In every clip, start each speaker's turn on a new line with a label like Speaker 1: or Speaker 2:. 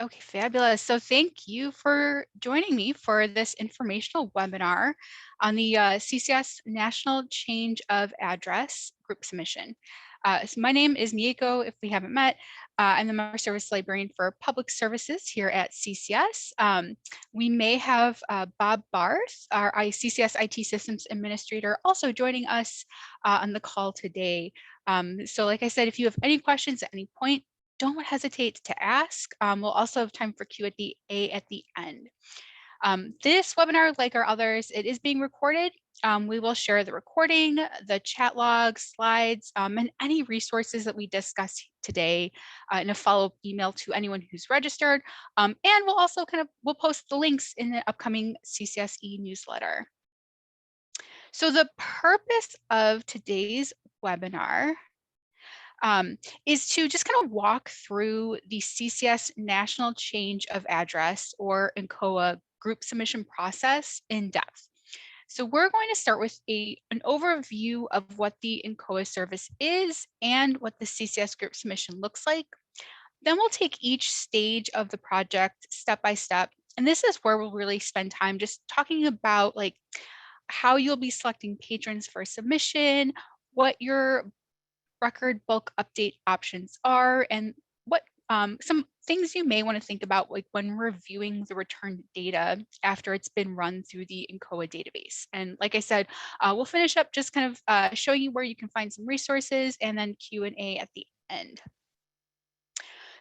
Speaker 1: Okay, fabulous. So thank you for joining me for this informational webinar on the CCS National Change of Address Group Submission. So my name is Mieko, if we haven't met. I'm the Member Service Librarian for Public Services here at CCS. We may have Bob Barth, our CCS IT Systems Administrator, also joining us on the call today. So like I said, if you have any questions at any point, don't hesitate to ask. We'll also have time for Q&A at the end. This webinar, like our others, it is being recorded. We will share the recording, the chat logs, slides, and any resources that we discuss today in a follow-up email to anyone who's registered. And we'll also we'll post the links in the upcoming CCSE newsletter. So the purpose of today's webinar is to just kind of walk through the CCS National Change of Address, or NCOA, group submission process in depth. So we're going to start with an overview of what the NCOA service is and what the CCS group submission looks like. Then we'll take each stage of the project step by step. And this is where we'll really spend time just talking about like how you'll be selecting patrons for submission, what your record bulk update options are, and what some things you may want to think about like when reviewing the returned data after it's been run through the NCOA database. And like I said, we'll finish up just kind of showing you where you can find some resources and then Q&A at the end.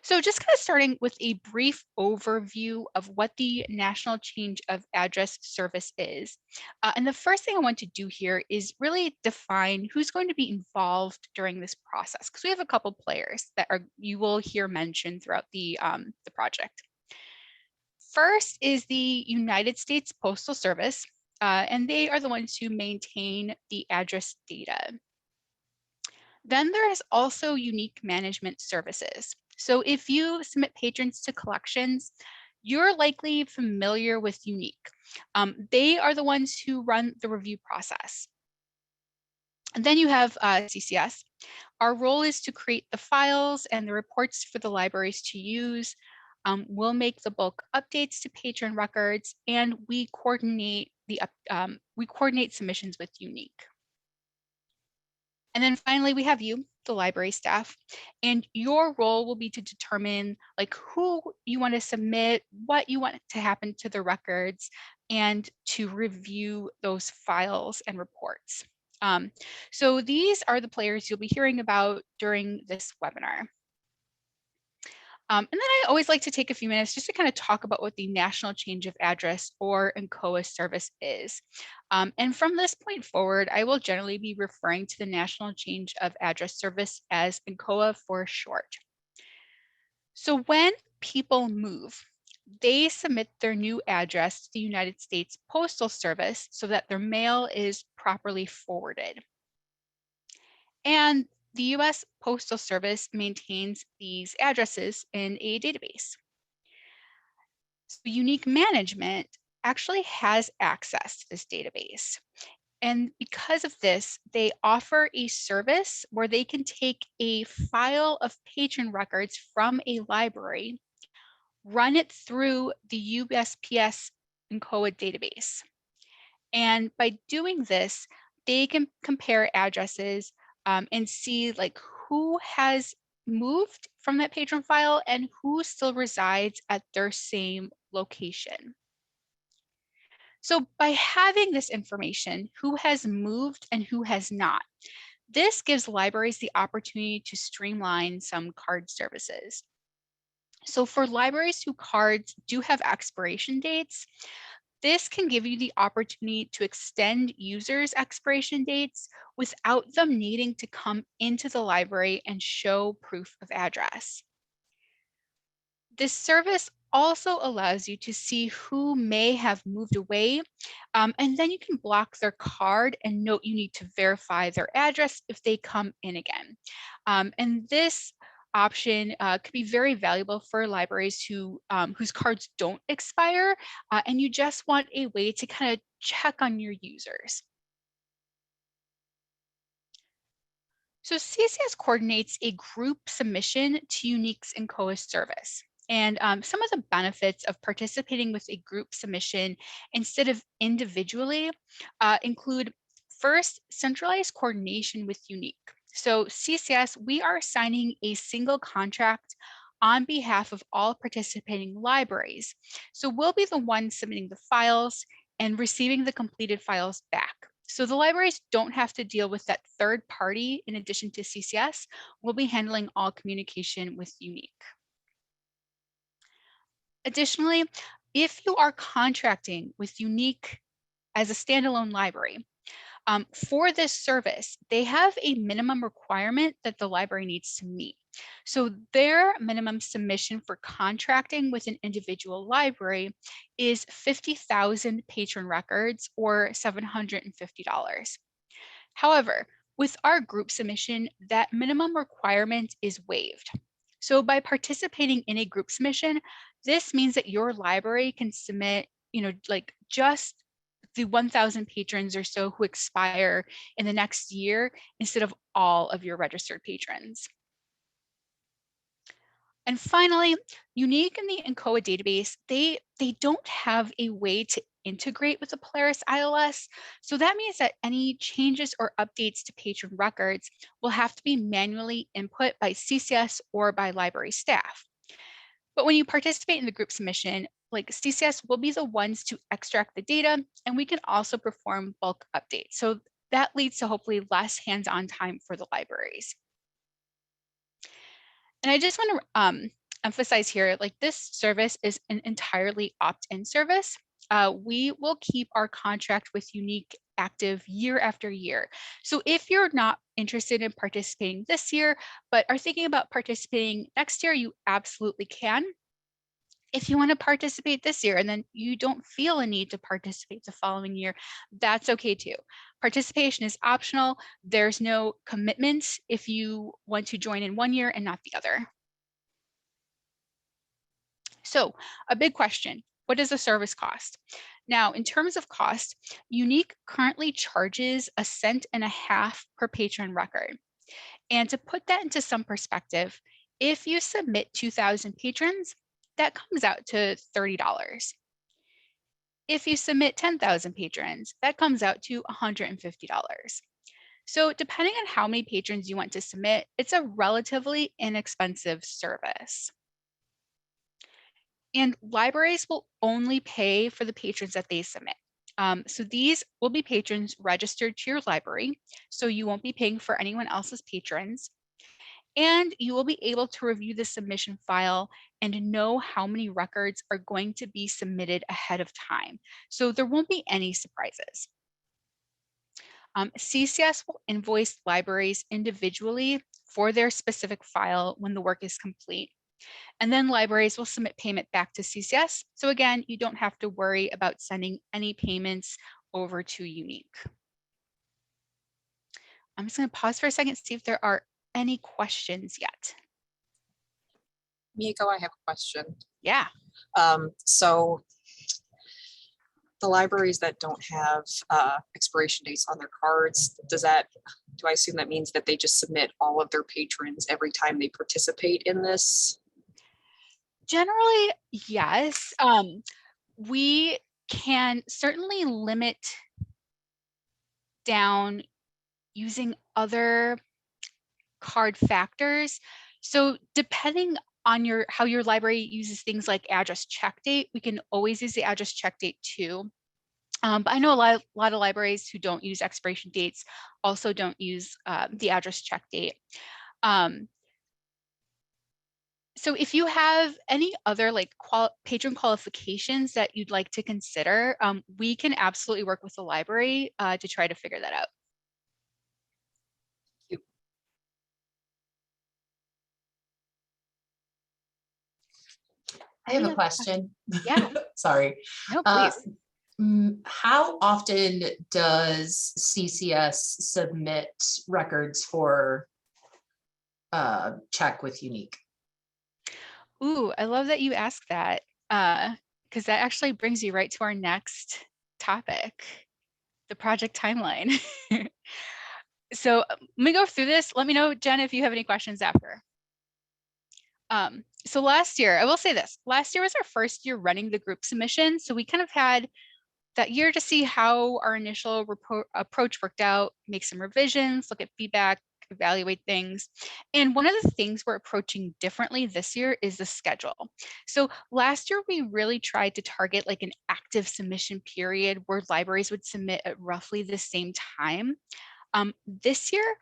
Speaker 1: So just kind of starting with a brief overview of what the National Change of Address Service is. And the first thing I want to do here is really define who's going to be involved during this process, because we have a couple players that you will hear mentioned throughout the project. First is the United States Postal Service, and they are the ones who maintain the address data. Then there is also unique management services. So if you submit patrons to collections, you're likely familiar with Unique. They are the ones who run the review process. And then you have CCS. Our role is to create the files and the reports for the libraries to use. We'll make the bulk updates to patron records, and we coordinate submissions with Unique. And then finally, we have you, the library staff, and your role will be to determine like who you want to submit, what you want to happen to the records, and to review those files and reports. So these are the players you'll be hearing about during this webinar. And then I always like to take a few minutes just to kind of talk about what the National Change of Address, or NCOA service is. And from this point forward, I will generally be referring to the National Change of Address Service as NCOA for short. So when people move, they submit their new address to the United States Postal Service so that their mail is properly forwarded. And the US Postal Service maintains these addresses in a database. So Unique Management actually has access to this database. And because of this, they offer a service where they can take a file of patron records from a library, run it through the USPS NCOA database. And by doing this, they can compare addresses and see like who has moved from that patron file and who still resides at their same location. So by having this information, who has moved and who has not, this gives libraries the opportunity to streamline some card services. So for libraries whose cards do have expiration dates, this can give you the opportunity to extend users' expiration dates without them needing to come into the library and show proof of address. This service also allows you to see who may have moved away, and then you can block their card and note you need to verify their address if they come in again. And this option could be very valuable for libraries whose cards don't expire, and you just want a way to kind of check on your users. So CCS coordinates a group submission to Unique's NCOA service. And some of the benefits of participating with a group submission instead of individually include, first, centralized coordination with Unique. So CCS, we are signing a single contract on behalf of all participating libraries. So we'll be the ones submitting the files and receiving the completed files back. So the libraries don't have to deal with that third party in addition to CCS. We'll be handling all communication with Unique. Additionally, if you are contracting with Unique as a standalone library, for this service, they have a minimum requirement that the library needs to meet. So their minimum submission for contracting with an individual library is 50,000 patron records or $750. However, with our group submission, that minimum requirement is waived. So by participating in a group submission, this means that your library can submit, like just the 1,000 patrons or so who expire in the next year instead of all of your registered patrons. And finally, Unique in the NCOA database, they don't have a way to integrate with the Polaris ILS. So that means that any changes or updates to patron records will have to be manually input by CCS or by library staff. But when you participate in the group submission, like CCS will be the ones to extract the data, and we can also perform bulk updates. So that leads to hopefully less hands-on time for the libraries. And I just want to emphasize here, like this service is an entirely opt-in service. We will keep our contract with Unique active year after year. So if you're not interested in participating this year, but are thinking about participating next year, you absolutely can. If you want to participate this year and then you don't feel a need to participate the following year, that's okay too. Participation is optional. There's no commitment if you want to join in one year and not the other. So a big question, what does the service cost? Now, in terms of cost, Unique currently charges $0.015 per patron record. And to put that into some perspective, if you submit 2,000 patrons, that comes out to $30. If you submit 10,000 patrons, that comes out to $150. So depending on how many patrons you want to submit, it's a relatively inexpensive service. And libraries will only pay for the patrons that they submit. So these will be patrons registered to your library, so you won't be paying for anyone else's patrons. And you will be able to review the submission file and know how many records are going to be submitted ahead of time. So there won't be any surprises. CCS will invoice libraries individually for their specific file when the work is complete. And then libraries will submit payment back to CCS. So again, you don't have to worry about sending any payments over to Unique. I'm just going to pause for a second, see if there are any questions yet.
Speaker 2: Miko, I have a question.
Speaker 1: Yeah.
Speaker 2: So the libraries that don't have expiration dates on their cards, do I assume that means that they just submit all of their patrons every time they participate in this?
Speaker 1: Generally, yes. We can certainly limit down using other card factors. So depending on how your library uses things like address check date, we can always use the address check date too. But I know a lot of libraries who don't use expiration dates also don't use the address check date. So if you have any other like patron qualifications that you'd like to consider, we can absolutely work with the library to try to figure that out.
Speaker 3: I have a question.
Speaker 1: Yeah.
Speaker 3: Sorry.
Speaker 1: No, please.
Speaker 3: How often does CCS submit records for check with Unique?
Speaker 1: Ooh, I love that you asked that, because that actually brings you right to our next topic, the project timeline. So let me go through this. Let me know, Jen, if you have any questions after. So last year, I will say this, last year was our first year running the group submission. So we kind of had that year to see how our initial approach worked out, make some revisions, look at feedback, evaluate things. And one of the things we're approaching differently this year is the schedule. So last year, we really tried to target like an active submission period where libraries would submit at roughly the same time. This year,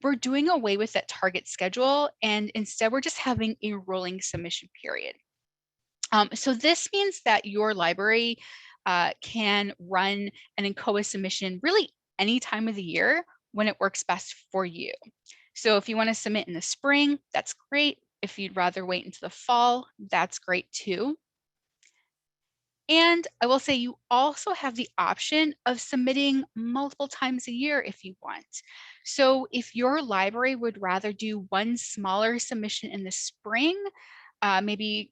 Speaker 1: we're doing away with that target schedule, and instead we're just having a rolling submission period. So this means that your library can run an NCOA submission really any time of the year when it works best for you. So if you want to submit in the spring, that's great. If you'd rather wait until the fall, that's great too. And I will say you also have the option of submitting multiple times a year if you want. So if your library would rather do one smaller submission in the spring, maybe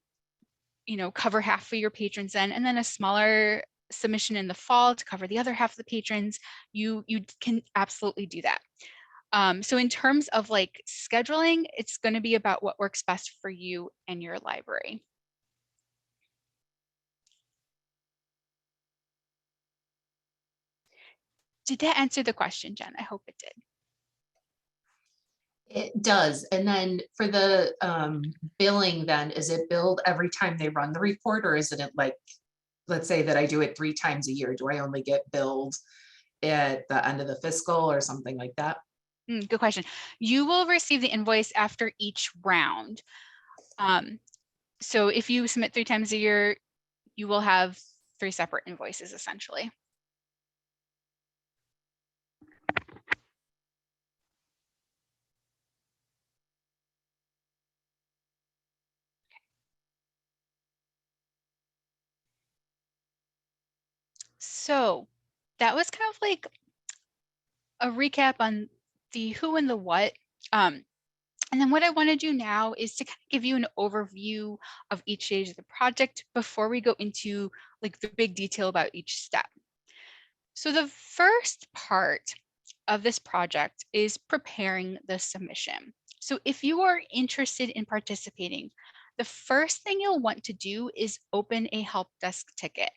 Speaker 1: cover half of your patrons then, and then a smaller submission in the fall to cover the other half of the patrons, you can absolutely do that. So in terms of like scheduling, it's going to be about what works best for you and your library. Did that answer the question, Jen? I hope it did.
Speaker 3: It does. And then for the billing, then is it billed every time they run the report, or is it like, let's say that I do it 3 times a year? Do I only get billed at the end of the fiscal or something like that?
Speaker 1: Good question. You will receive the invoice after each round. So if you submit 3 times a year, you will have 3 separate invoices essentially. So that was kind of like a recap on the who and the what. And then what I want to do now is to kind of give you an overview of each stage of the project before we go into like the big detail about each step. So the first part of this project is preparing the submission. So if you are interested in participating, the first thing you'll want to do is open a help desk ticket.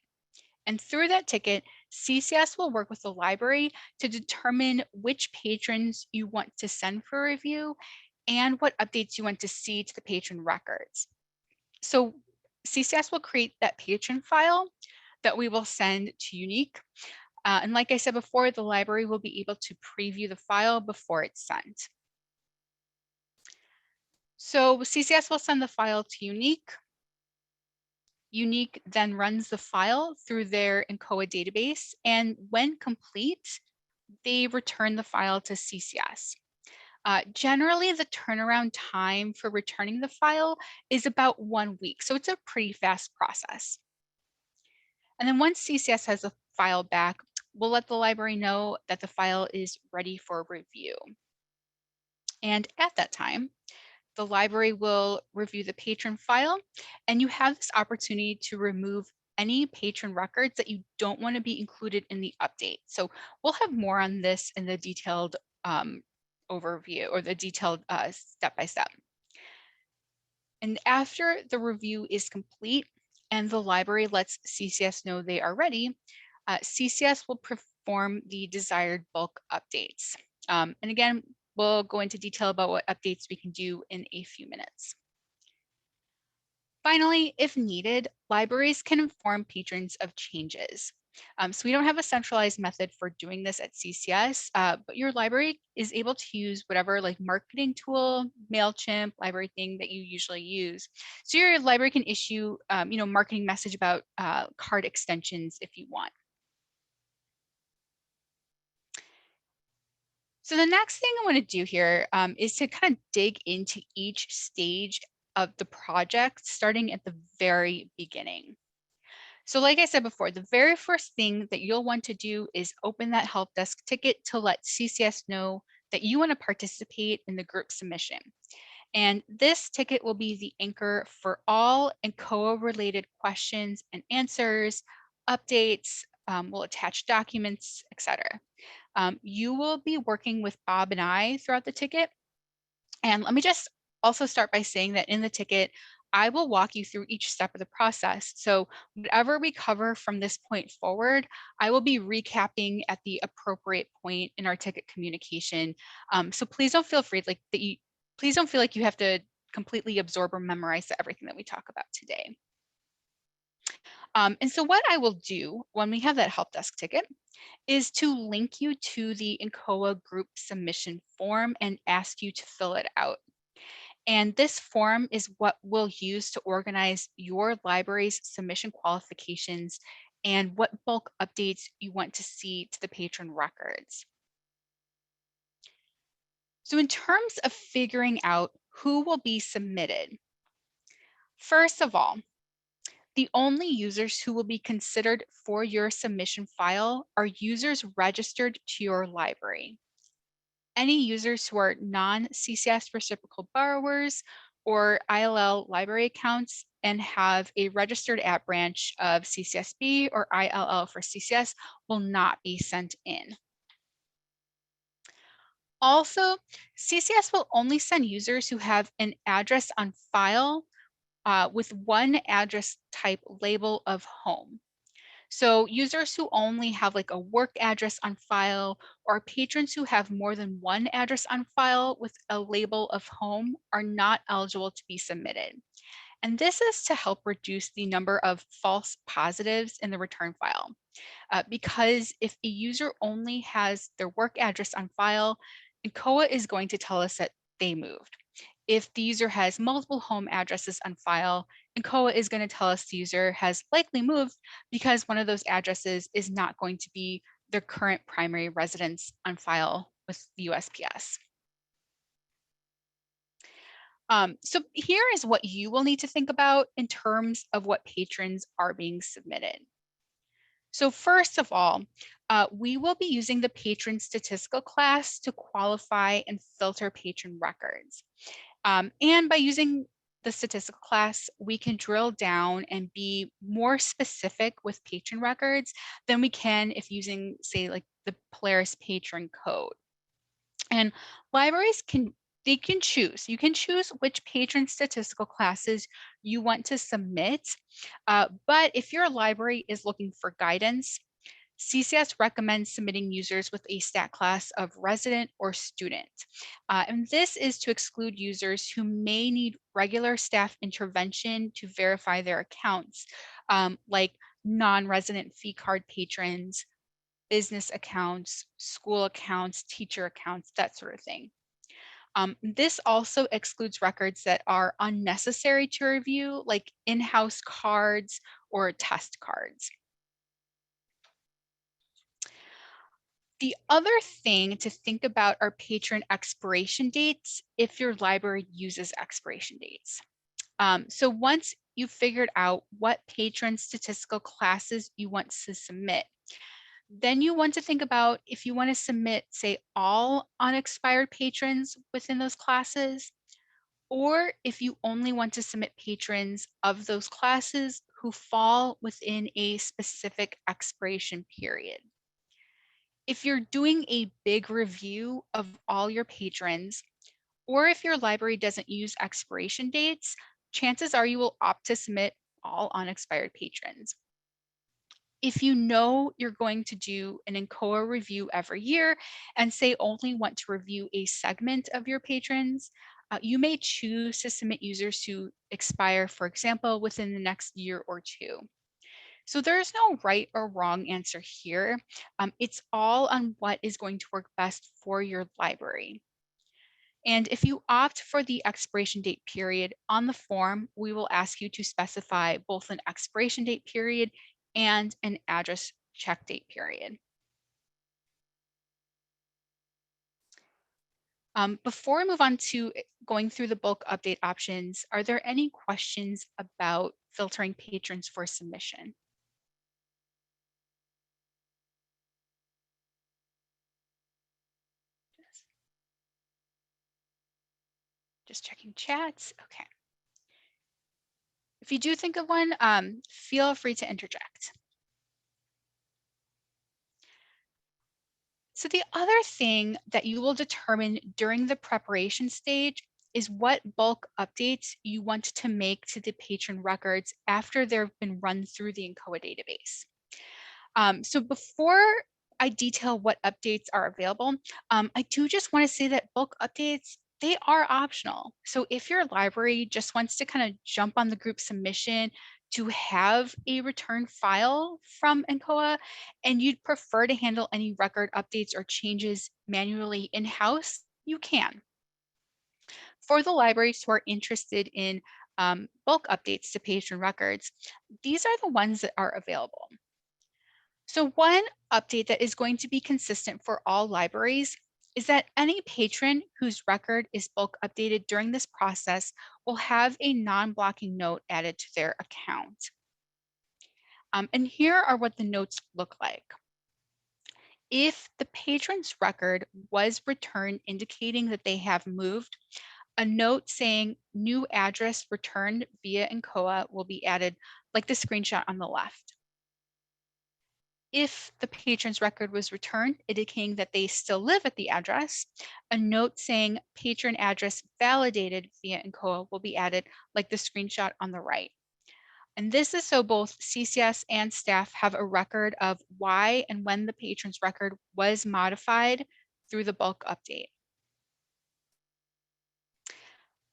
Speaker 1: And through that ticket, CCS will work with the library to determine which patrons you want to send for review and what updates you want to see to the patron records. So CCS will create that patron file that we will send to Unique. And like I said before, the library will be able to preview the file before it's sent. So CCS will send the file to Unique. Unique then runs the file through their NCOA database, and when complete, they return the file to CCS. Generally, the turnaround time for returning the file is about 1 week, so it's a pretty fast process. And then once CCS has the file back, we'll let the library know that the file is ready for review. And at that time, the library will review the patron file, and you have this opportunity to remove any patron records that you don't want to be included in the update. So we'll have more on this in the detailed overview or the detailed step-by-step. And after the review is complete and the library lets CCS know they are ready, CCS will perform the desired bulk updates. And again, we'll go into detail about what updates we can do in a few minutes. Finally, if needed, libraries can inform patrons of changes. So we don't have a centralized method for doing this at CCS, but your library is able to use whatever like marketing tool, MailChimp, library thing that you usually use. So your library can issue, marketing message about card extensions if you want. So the next thing I want to do here is to kind of dig into each stage of the project, starting at the very beginning. So like I said before, the very first thing that you'll want to do is open that help desk ticket to let CCS know that you want to participate in the group submission. And this ticket will be the anchor for all NCOA related questions and answers, updates, we'll attach documents, etc. You will be working with Bob and I throughout the ticket. And let me just also start by saying that in the ticket, I will walk you through each step of the process. So whatever we cover from this point forward, I will be recapping at the appropriate point in our ticket communication. So please don't feel free, like that you, please don't feel like you have to completely absorb or memorize everything that we talk about today. And so what I will do when we have that help desk ticket is to link you to the NCOA group submission form and ask you to fill it out. And this form is what we'll use to organize your library's submission qualifications and what bulk updates you want to see to the patron records. So in terms of figuring out who will be submitted, first of all, the only users who will be considered for your submission file are users registered to your library. Any users who are non-CCS reciprocal borrowers or ILL library accounts and have a registered at branch of CCSB or ILL for CCS will not be sent in. Also, CCS will only send users who have an address on file with one address type label of home. So users who only have like a work address on file or patrons who have more than one address on file with a label of home are not eligible to be submitted. And this is to help reduce the number of false positives in the return file. Because if a user only has their work address on file, NCOA is going to tell us that they moved. If the user has multiple home addresses on file, NCOA is going to tell us the user has likely moved because one of those addresses is not going to be their current primary residence on file with the USPS. So here is what you will need to think about in terms of what patrons are being submitted. So first of all, we will be using the patron statistical class to qualify and filter patron records. And by using the statistical class, we can drill down and be more specific with patron records than we can if using, say, like the Polaris patron code. And libraries can choose. You can choose which patron statistical classes you want to submit. But if your library is looking for guidance, CCS recommends submitting users with a stat class of resident or student. And this is to exclude users who may need regular staff intervention to verify their accounts, like non-resident fee card patrons, business accounts, school accounts, teacher accounts, that sort of thing. This also excludes records that are unnecessary to review, like in-house cards or test cards. The other thing to think about are patron expiration dates if your library uses expiration dates. So once you've figured out what patron statistical classes you want to submit, then you want to think about if you want to submit, say, all unexpired patrons within those classes, or if you only want to submit patrons of those classes who fall within a specific expiration period. If you're doing a big review of all your patrons, or if your library doesn't use expiration dates, chances are you will opt to submit all unexpired patrons. If you know you're going to do an NCOA review every year and say only want to review a segment of your patrons, you may choose to submit users who expire, for example, within the next year or two. So there's no right or wrong answer here. It's all on what is going to work best for your library. And if you opt for the expiration date period on the form, we will ask you to specify both an expiration date period and an address check date period. Before I move on to going through the bulk update options, are there any questions about filtering patrons for submission? Just checking chats. Okay. If you do think of one, feel free to interject. So the other thing that you will determine during the preparation stage is what bulk updates you want to make to the patron records after they've been run through the NCOA database. So before I detail what updates are available, I do just want to say that bulk updates, they are optional. So if your library just wants to kind of jump on the group submission to have a return file from NCOA, and you'd prefer to handle any record updates or changes manually in-house, you can. For the libraries who are interested in bulk updates to patron records, these are the ones that are available. So one update that is going to be consistent for all libraries is that any patron whose record is bulk updated during this process will have a non-blocking note added to their account. And here are what the notes look like. If the patron's record was returned indicating that they have moved, a note saying new address returned via NCOA will be added, like the screenshot on the left. If the patron's record was returned indicating that they still live at the address, a note saying patron address validated via NCOA will be added, like the screenshot on the right. And this is so both CCS and staff have a record of why and when the patron's record was modified through the bulk update.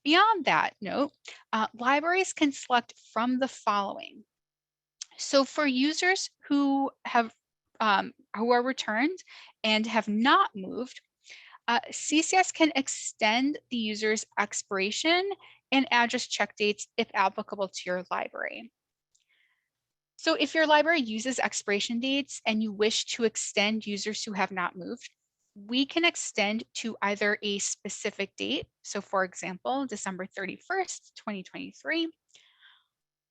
Speaker 1: Beyond that note, libraries can select from the following. So for users who are returned and have not moved, CCS can extend the user's expiration and address check dates if applicable to your library. So if your library uses expiration dates and you wish to extend users who have not moved, we can extend to either a specific date. So for example, December 31st, 2023,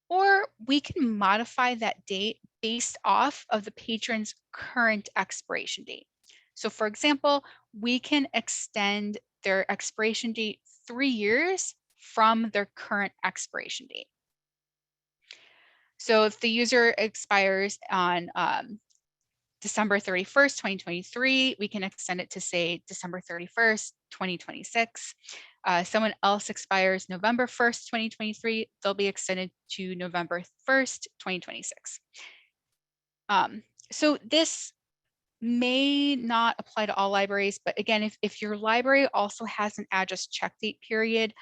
Speaker 1: or we can modify that date based off of the patron's current expiration date. So for example, we can extend their expiration date 3 years from their current expiration date. So if the user expires on December 31st, 2023, we can extend it to say December 31st, 2026. Someone else expires November 1st, 2023, they'll be extended to November 1st, 2026. So this may not apply to all libraries, but again, if your library also has an address check date period,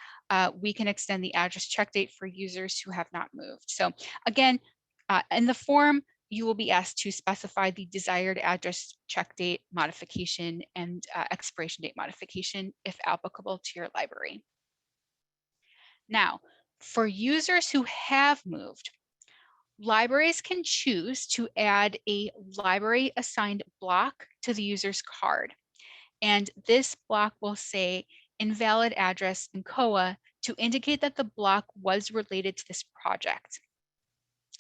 Speaker 1: we can extend the address check date for users who have not moved. So again, in the form, you will be asked to specify the desired address check date modification and expiration date modification if applicable to your library. Now, for users who have moved, libraries can choose to add a library assigned block to the user's card. And this block will say invalid address NCOA to indicate that the block was related to this project.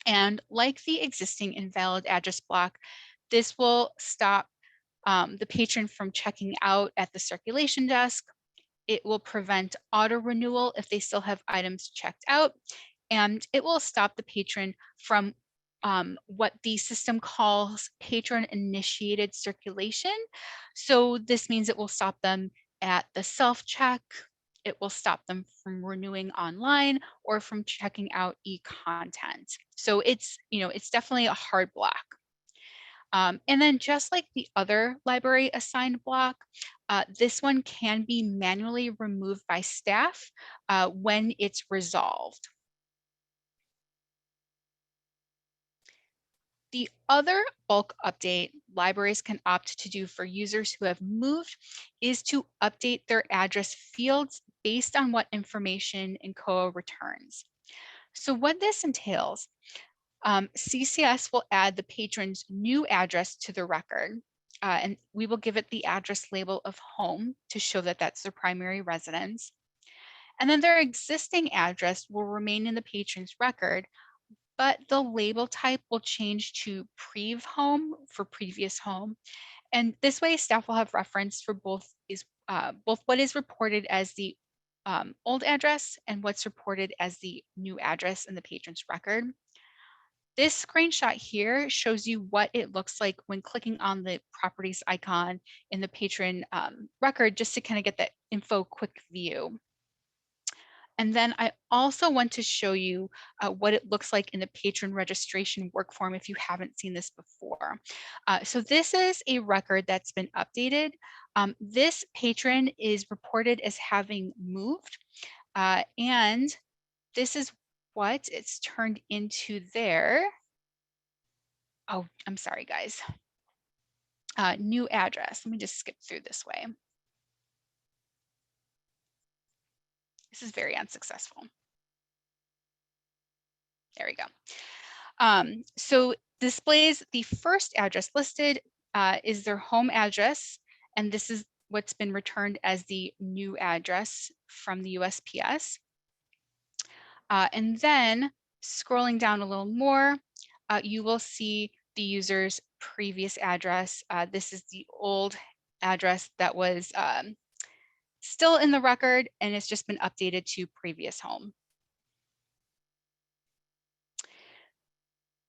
Speaker 1: And like the existing invalid address block, this will stop the patron from checking out at the circulation desk. It will prevent auto renewal if they still have items checked out, and it will stop the patron from what the system calls patron initiated circulation. So this means it will stop them at the self-check. It will stop them from renewing online or from checking out e-content. So it's definitely a hard block. And then just like the other library assigned block, this one can be manually removed by staff when it's resolved. The other bulk update libraries can opt to do for users who have moved is to update their address fields based on what information NCOA returns. So what this entails, CCS will add the patron's new address to the record, and we will give it the address label of home to show that that's their primary residence. And then their existing address will remain in the patron's record, but the label type will change to prev home for previous home. And this way staff will have reference for both what is reported as the old address and what's reported as the new address in the patron's record. This screenshot here shows you what it looks like when clicking on the properties icon in the patron record, just to kind of get that info quick view. And then I also want to show you what it looks like in the patron registration work form if you haven't seen this before. So this is a record that's been updated. This patron is reported as having moved, and this is what it's turned into there. Oh, I'm sorry, guys. New address. Let me just skip through this way. This is very unsuccessful. There we go. So displays the first address listed is their home address, and this is what's been returned as the new address from the USPS. And then scrolling down a little more, you will see the user's previous address. This is the old address that was still in the record, and it's just been updated to previous home.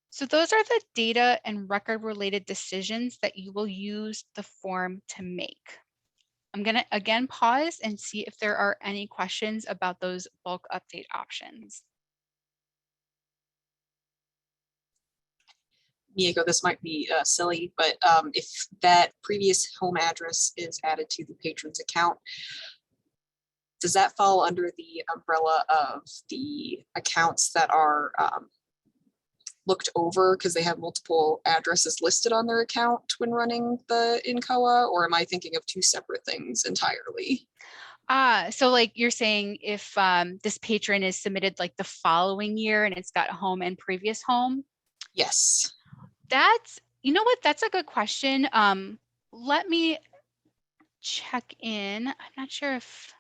Speaker 1: So those are the data and record related decisions that you will use the form to make. I'm going to again pause and see if there are any questions about those bulk update options.
Speaker 2: Mieko, this might be silly, but if that previous home address is added to the patron's account, does that fall under the umbrella of the accounts that are looked over because they have multiple addresses listed on their account when running the NCOA, or am I thinking of two separate things entirely?
Speaker 1: So like you're saying if this patron is submitted like the following year and it's got home and previous home?
Speaker 2: Yes.
Speaker 1: That's, you know what, that's a good question. Let me check in. I'm not sure if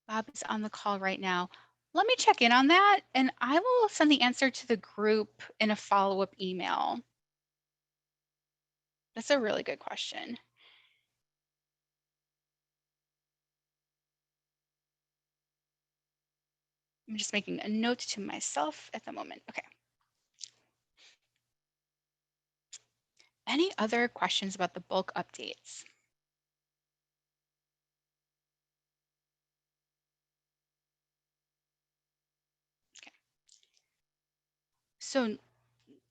Speaker 1: Bob is on the call right now. Let me check in on that, and I will send the answer to the group in a follow-up email. That's a really good question. I'm just making a note to myself at the moment. Okay. Any other questions about the bulk updates? Okay. So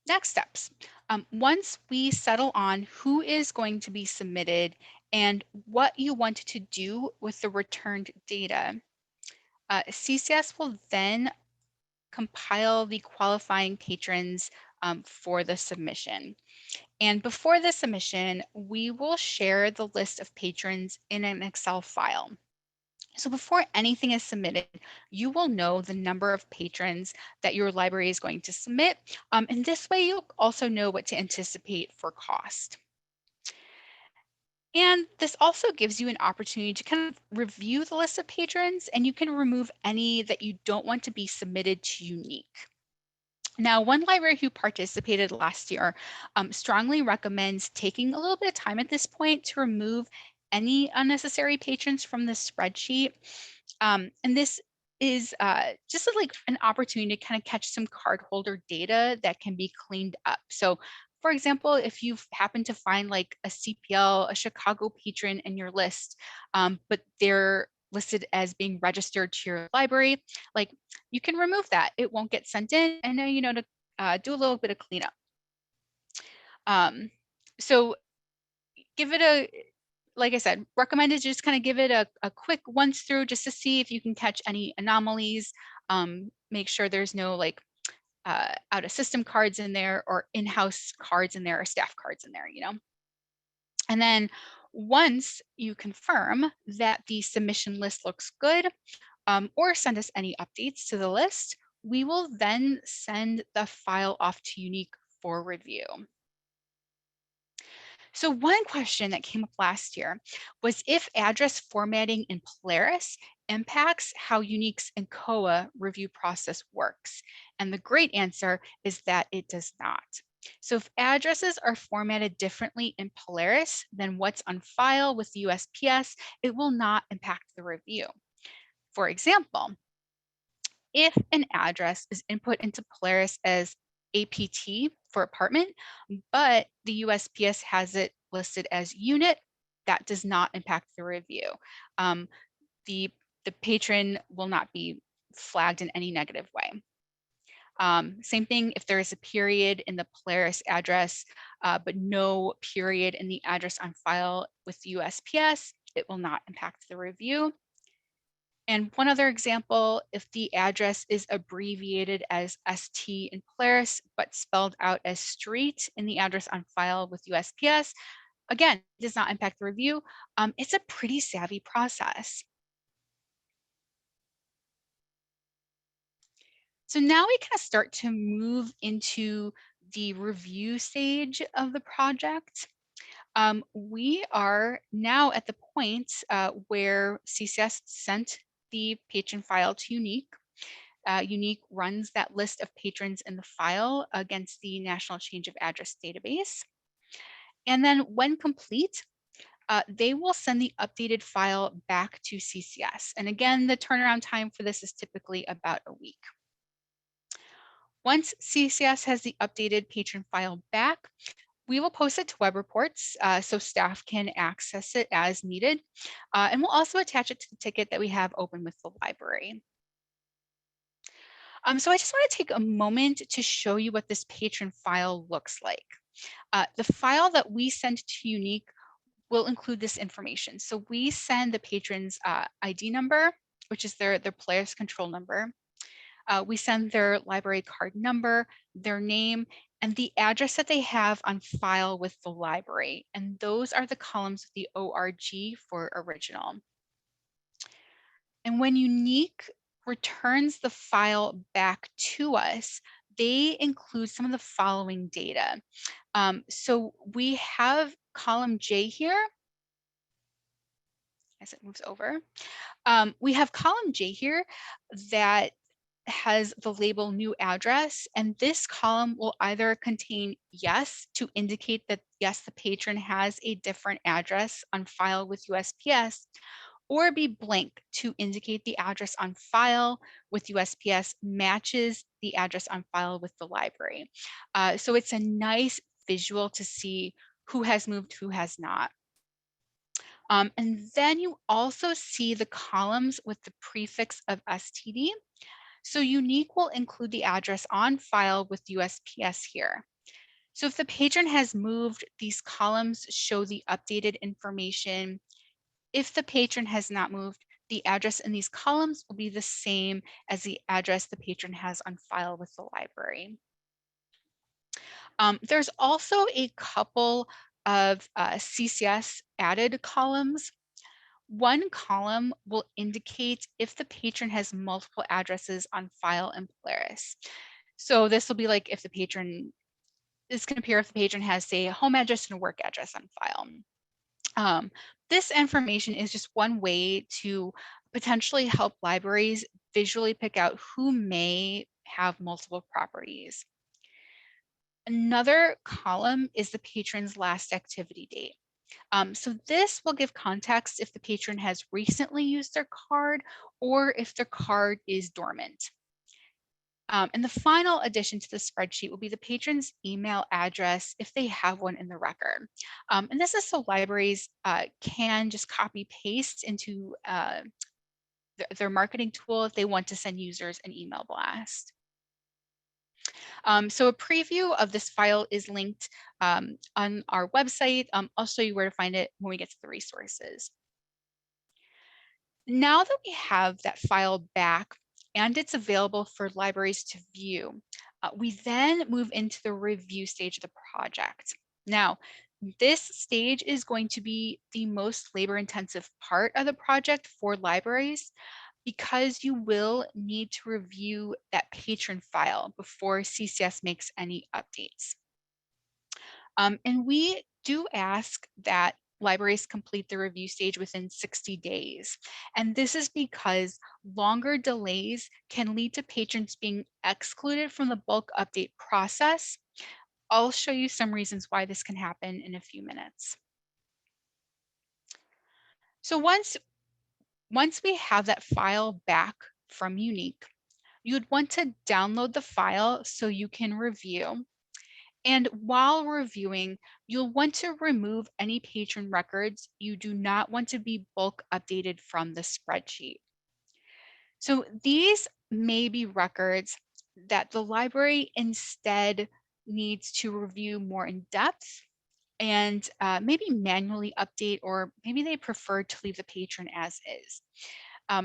Speaker 1: next steps. Once we settle on who is going to be submitted and what you want to do with the returned data, CCS will then compile the qualifying patrons for the submission. And before the submission, we will share the list of patrons in an Excel file. So before anything is submitted, you will know the number of patrons that your library is going to submit. And this way you'll also know what to anticipate for cost. And this also gives you an opportunity to kind of review the list of patrons, and you can remove any that you don't want to be submitted to unique. Now, one library who participated last year strongly recommends taking a little bit of time at this point to remove any unnecessary patrons from the spreadsheet. And this is just like an opportunity to kind of catch some cardholder data that can be cleaned up. So for example, if you happen to find like a CPL, a Chicago patron in your list, but they're listed as being registered to your library, like you can remove that. It won't get sent in, and then, you know, to do a little bit of cleanup. So give it a, like I said, recommended just kind of give it a quick once through just to see if you can catch any anomalies. Make sure there's no like out of system cards in there or in-house cards in there or staff cards in there, you know. And then once you confirm that the submission list looks good, or send us any updates to the list, we will then send the file off to Unique for review. So one question that came up last year was if address formatting in Polaris impacts how Unique's NCOA review process works. And the great answer is that it does not. So if addresses are formatted differently in Polaris than what's on file with the USPS, it will not impact the review. For example, if an address is input into Polaris as APT for apartment, but the USPS has it listed as unit, that does not impact the review. the patron will not be flagged in any negative way. Same thing if there is a period in the Polaris address, but no period in the address on file with the USPS, it will not impact the review. And one other example, if the address is abbreviated as ST in Polaris, but spelled out as street in the address on file with USPS, again, does not impact the review. It's a pretty savvy process. So now we kind of start to move into the review stage of the project. We are now at the point where CCS sent the patron file to Unique. Unique runs that list of patrons in the file against the National Change of Address database. And then when complete, they will send the updated file back to CCS. And again, the turnaround time for this is typically about a week. Once CCS has the updated patron file back, we will post it to web reports so staff can access it as needed. And we'll also attach it to the ticket that we have open with the library. So I just want to take a moment to show you what this patron file looks like. The file that we send to Unique will include this information. So we send the patron's ID number, which is their Polaris control number. We send their library card number, their name, and the address that they have on file with the library. And those are the columns with the ORG for original. And when Unique returns the file back to us, they include some of the following data. So we have column J here, as it moves over. We have column J here that has the label new address, and this column will either contain yes to indicate that yes, the patron has a different address on file with USPS, or be blank to indicate the address on file with USPS matches the address on file with the library. So it's a nice visual to see who has moved, who has not. And then you also see the columns with the prefix of STD. So Unique will include the address on file with USPS here. So if the patron has moved, these columns show the updated information. If the patron has not moved, the address in these columns will be the same as the address the patron has on file with the library. There's also a couple of CCS added columns. One column will indicate if the patron has multiple addresses on file in Polaris. So this will be like if the patron, this can appear if the patron has, say, a home address and a work address on file. This information is just one way to potentially help libraries visually pick out who may have multiple properties. Another column is the patron's last activity date. So this will give context if the patron has recently used their card or if their card is dormant. And the final addition to the spreadsheet will be the patron's email address if they have one in the record. And this is so libraries can just copy paste into their marketing tool if they want to send users an email blast. So a preview of this file is linked on our website. I'll show you where to find it when we get to the resources. Now that we have that file back and it's available for libraries to view, we then move into the review stage of the project. Now, this stage is going to be the most labor-intensive part of the project for libraries, because you will need to review that patron file before CCS makes any updates. And we do ask that libraries complete the review stage within 60 days. And this is because longer delays can lead to patrons being excluded from the bulk update process. I'll show you some reasons why this can happen in a few minutes. So once we have that file back from Unique, you'd want to download the file so you can review. And while reviewing, you'll want to remove any patron records you do not want to be bulk updated from the spreadsheet. So these may be records that the library instead needs to review more in depth and maybe manually update, or maybe they prefer to leave the patron as is.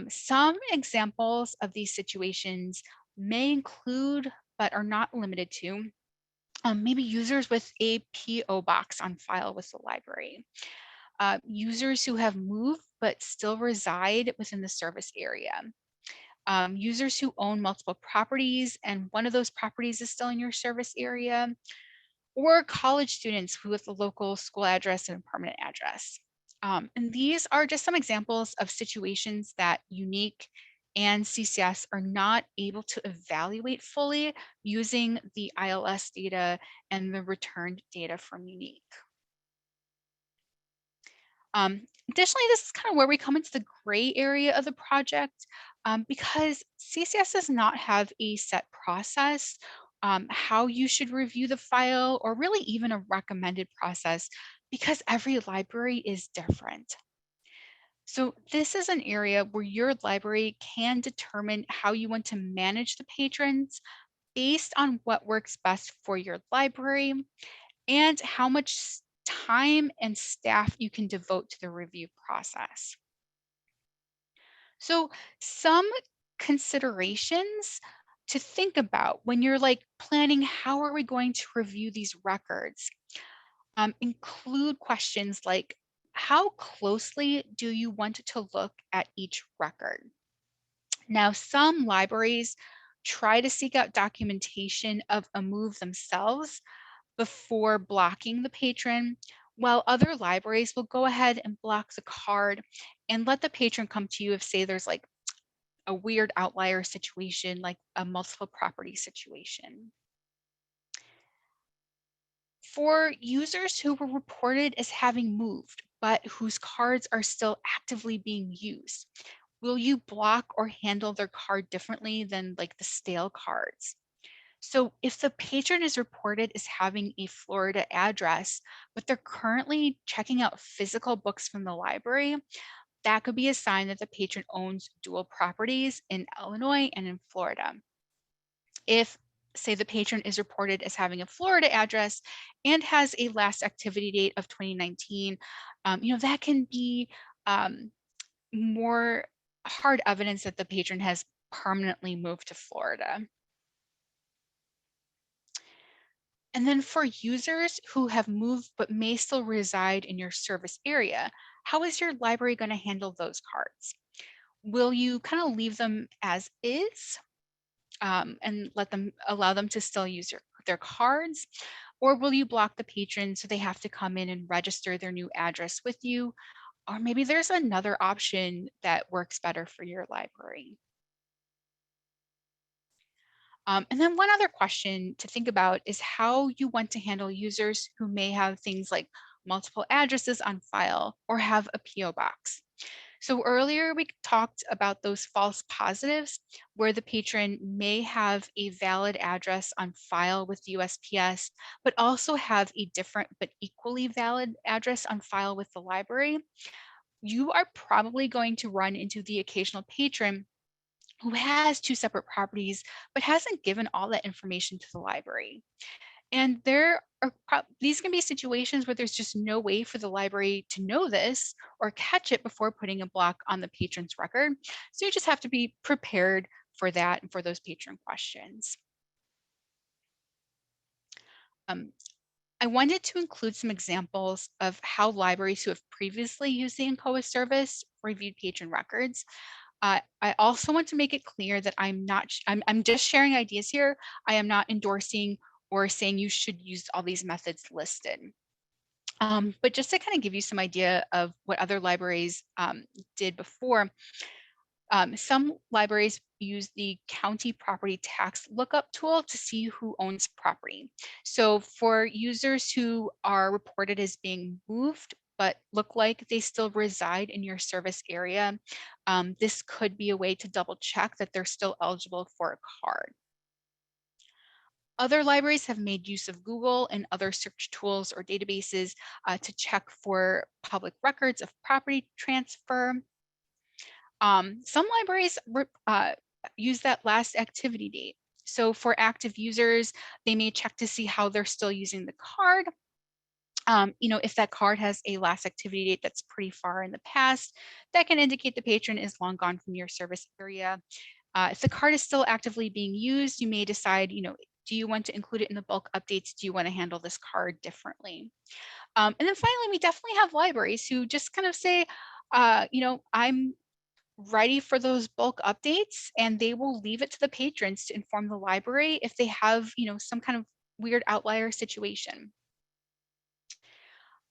Speaker 1: Some examples of these situations may include, but are not limited to, maybe users with a PO box on file with the library, users who have moved but still reside within the service area, users who own multiple properties and one of those properties is still in your service area, or college students who have the local school address and permanent address. And these are just some examples of situations that Unique and CCS are not able to evaluate fully using the ILS data and the returned data from Unique. Additionally, this is kind of where we come into the gray area of the project, because CCS does not have a set process how you should review the file, or really even a recommended process, because every library is different. So this is an area where your library can determine how you want to manage the patrons based on what works best for your library and how much time and staff you can devote to the review process. So some considerations to think about when you're like planning, how are we going to review these records, include questions like, how closely do you want to look at each record? Now, some libraries try to seek out documentation of a move themselves before blocking the patron, while other libraries will go ahead and block the card and let the patron come to you if, say, there's like a weird outlier situation, like a multiple property situation. For users who were reported as having moved, but whose cards are still actively being used, will you block or handle their card differently than like the stale cards? So if the patron is reported as having a Florida address, but they're currently checking out physical books from the library, that could be a sign that the patron owns dual properties in Illinois and in Florida. If, say, the patron is reported as having a Florida address and has a last activity date of 2019, that can be more hard evidence that the patron has permanently moved to Florida. And then for users who have moved but may still reside in your service area, how is your library going to handle those cards? Will you kind of leave them as is, and allow them to still use their cards? Or will you block the patron so they have to come in and register their new address with you? Or maybe there's another option that works better for your library. And then one other question to think about is how you want to handle users who may have things like multiple addresses on file or have a PO box. So earlier we talked about those false positives where the patron may have a valid address on file with USPS, but also have a different but equally valid address on file with the library. You are probably going to run into the occasional patron who has two separate properties, but hasn't given all that information to the library. And there are these can be situations where there's just no way for the library to know this or catch it before putting a block on the patron's record. So you just have to be prepared for that and for those patron questions. Um, I wanted to include some examples of how libraries who have previously used the NCOA service reviewed patron records. I also want to make it clear that I'm just sharing ideas here. I am not endorsing or saying you should use all these methods listed. But just to kind of give you some idea of what other libraries did before, some libraries use the county property tax lookup tool to see who owns property. So for users who are reported as being moved, but look like they still reside in your service area, this could be a way to double check that they're still eligible for a card. Other libraries have made use of Google and other search tools or databases to check for public records of property transfer. Some libraries use that last activity date. So for active users, they may check to see how they're still using the card. If that card has a last activity date that's pretty far in the past, that can indicate the patron is long gone from your service area. If the card is still actively being used, you may decide, do you want to include it in the bulk updates? Do you want to handle this card differently? And then finally, we definitely have libraries who just kind of say, I'm ready for those bulk updates, and they will leave it to the patrons to inform the library if they have, some kind of weird outlier situation.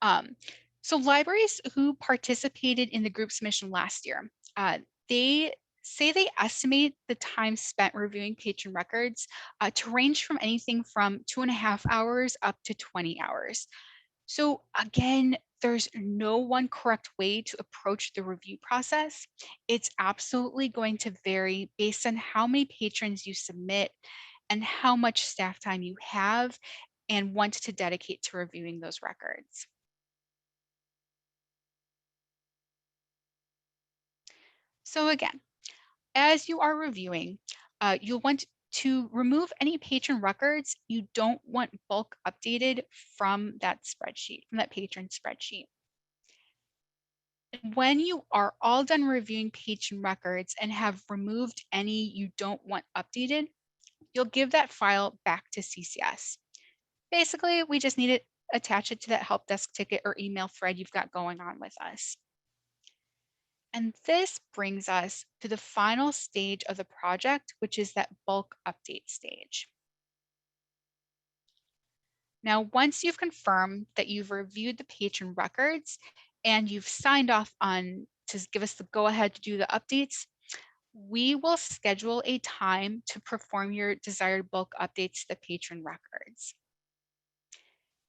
Speaker 1: Um, so libraries who participated in the group submission last year, they say they estimate the time spent reviewing patron records to range from anything from 2.5 hours up to 20 hours. So again, there's no one correct way to approach the review process. It's absolutely going to vary based on how many patrons you submit and how much staff time you have and want to dedicate to reviewing those records. So again, as you are reviewing, you'll want to remove any patron records you don't want bulk updated from that spreadsheet, from that patron spreadsheet. When you are all done reviewing patron records and have removed any you don't want updated, you'll give that file back to CCS. Basically, we just need to attach it to that help desk ticket or email thread you've got going on with us. And this brings us to the final stage of the project, which is that bulk update stage. Now, once you've confirmed that you've reviewed the patron records and you've signed off on to give us the go ahead to do the updates, we will schedule a time to perform your desired bulk updates to the patron records.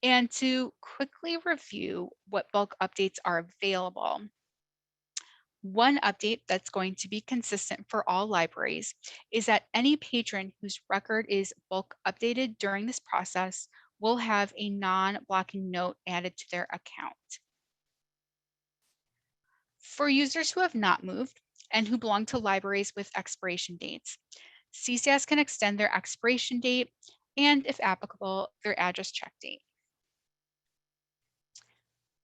Speaker 1: And to quickly review what bulk updates are available, one update that's going to be consistent for all libraries is that any patron whose record is bulk updated during this process will have a non-blocking note added to their account. For users who have not moved and who belong to libraries with expiration dates, CCS can extend their expiration date and, if applicable, their address check date.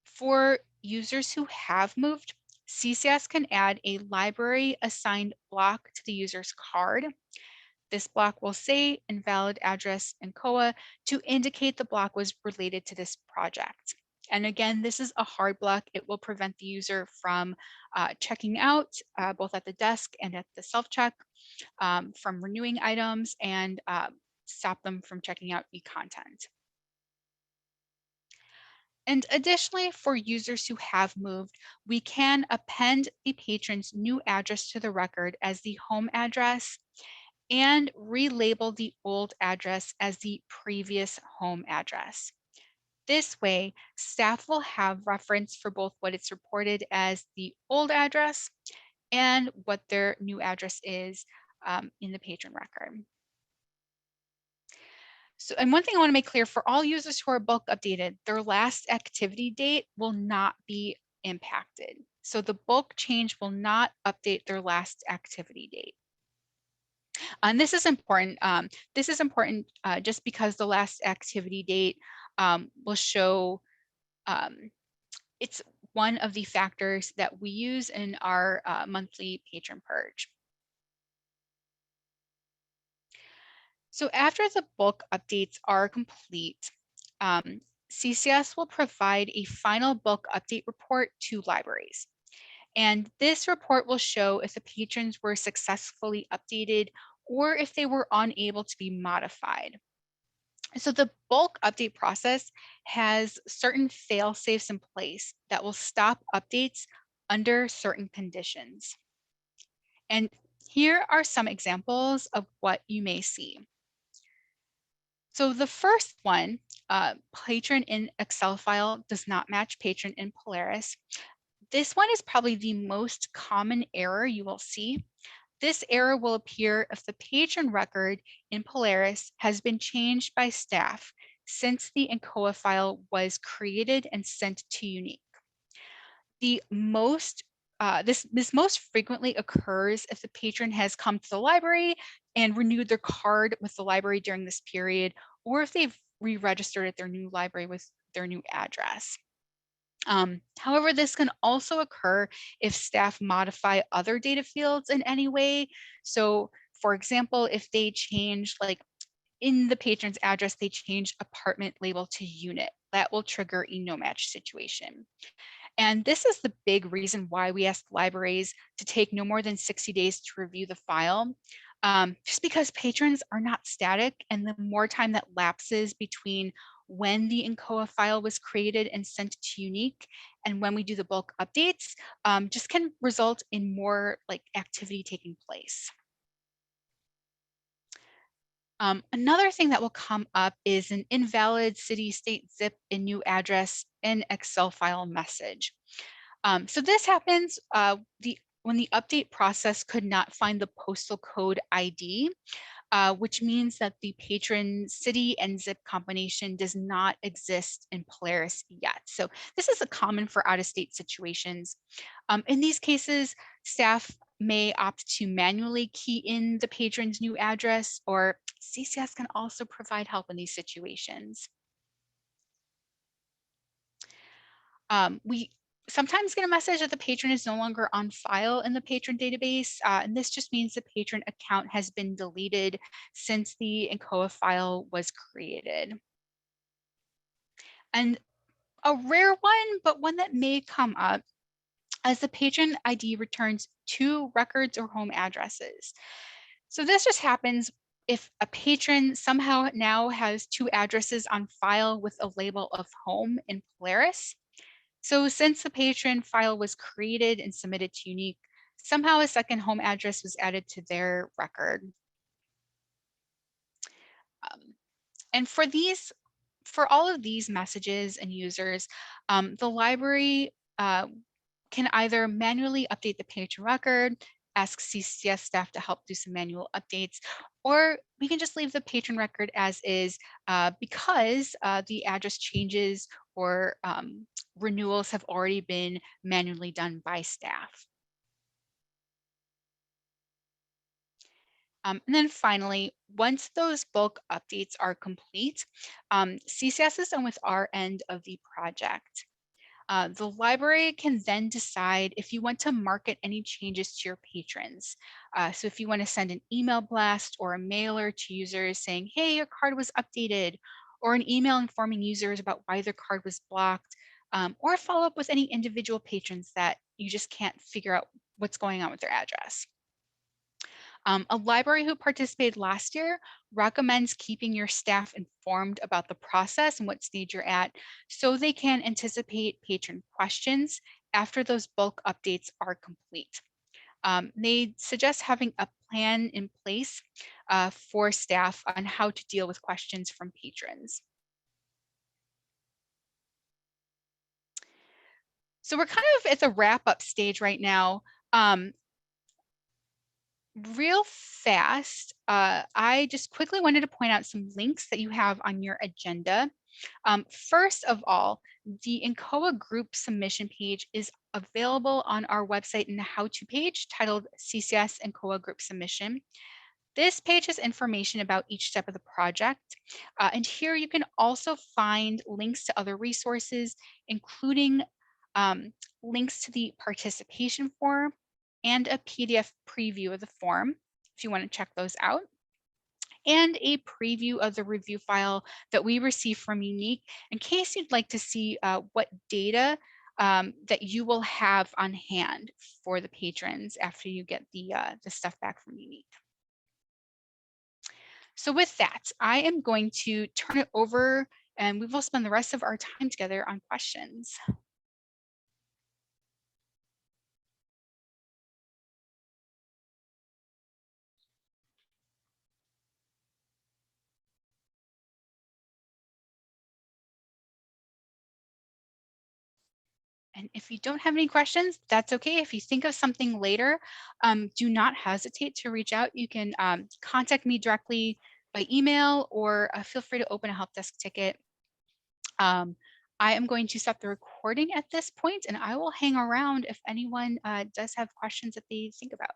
Speaker 1: For users who have moved, CCS can add a library assigned block to the user's card. This block will say invalid address NCOA to indicate the block was related to this project. And again, this is a hard block. It will prevent the user from checking out both at the desk and at the self-check, from renewing items, and stop them from checking out e-content. And additionally, for users who have moved, we can append the patron's new address to the record as the home address and relabel the old address as the previous home address. This way, staff will have reference for both what it's reported as the old address and what their new address is in the patron record. So, and one thing I want to make clear for all users who are bulk updated, their last activity date will not be impacted. So the bulk change will not update their last activity date. And this is important. Just because the last activity date will show, it's one of the factors that we use in our monthly patron purge. So after the bulk updates are complete, CCS will provide a final bulk update report to libraries. And this report will show if the patrons were successfully updated or if they were unable to be modified. So the bulk update process has certain fail safes in place that will stop updates under certain conditions. And here are some examples of what you may see. So the first one, patron in Excel file does not match patron in Polaris. This one is probably the most common error you will see. This error will appear if the patron record in Polaris has been changed by staff since the NCOA file was created and sent to Unique. This most frequently occurs if the patron has come to the library and renewed their card with the library during this period, or if they've re-registered at their new library with their new address. However, this can also occur if staff modify other data fields in any way. So for example, if they change, like in the patron's address, they change apartment label to unit, that will trigger a no match situation. And this is the big reason why we ask libraries to take no more than 60 days to review the file, just because patrons are not static, and the more time that lapses between when the NCOA file was created and sent to Unique and when we do the bulk updates, just can result in more like activity taking place. Another thing that will come up is an invalid city, state, zip, and new address in Excel file message. So this happens when the update process could not find the postal code ID, which means that the patron city and zip combination does not exist in Polaris yet. So this is a common for out-of-state situations. In these cases, staff may opt to manually key in the patron's new address, or CCS can also provide help in these situations. We sometimes get a message that the patron is no longer on file in the patron database, and this just means the patron account has been deleted since the NCOA file was created. And a rare one, but one that may come up, as the patron ID returns two records or home addresses. So this just happens if a patron somehow now has two addresses on file with a label of home in Polaris. So since the patron file was created and submitted to Unique, somehow a second home address was added to their record. And for all of these messages and users, the library can either manually update the patron record, ask CCS staff to help do some manual updates, or we can just leave the patron record as is because the address changes or renewals have already been manually done by staff. And then finally, once those bulk updates are complete, CCS is done with our end of the project. The library can then decide if you want to market any changes to your patrons. So if you want to send an email blast or a mailer to users saying, hey, your card was updated, or an email informing users about why their card was blocked, or follow up with any individual patrons that you just can't figure out what's going on with their address. A library who participated last year recommends keeping your staff informed about the process and what stage you're at so they can anticipate patron questions after those bulk updates are complete. They suggest having a plan in place for staff on how to deal with questions from patrons. So we're kind of at the wrap up stage right now. Real fast, I just quickly wanted to point out some links that you have on your agenda. First of all, the NCOA group submission page is available on our website in the how-to page titled CCS NCOA group submission. This page has information about each step of the project. And here you can also find links to other resources, including links to the participation form and a PDF preview of the form if you want to check those out, and a preview of the review file that we receive from Unique in case you'd like to see what data that you will have on hand for the patrons after you get the stuff back from Unique. So with that, I am going to turn it over and we will spend the rest of our time together on questions. And if you don't have any questions, that's okay. If you think of something later, do not hesitate to reach out. You can contact me directly by email, or feel free to open a help desk ticket. I am going to stop the recording at this point, and I will hang around if anyone does have questions that they think about.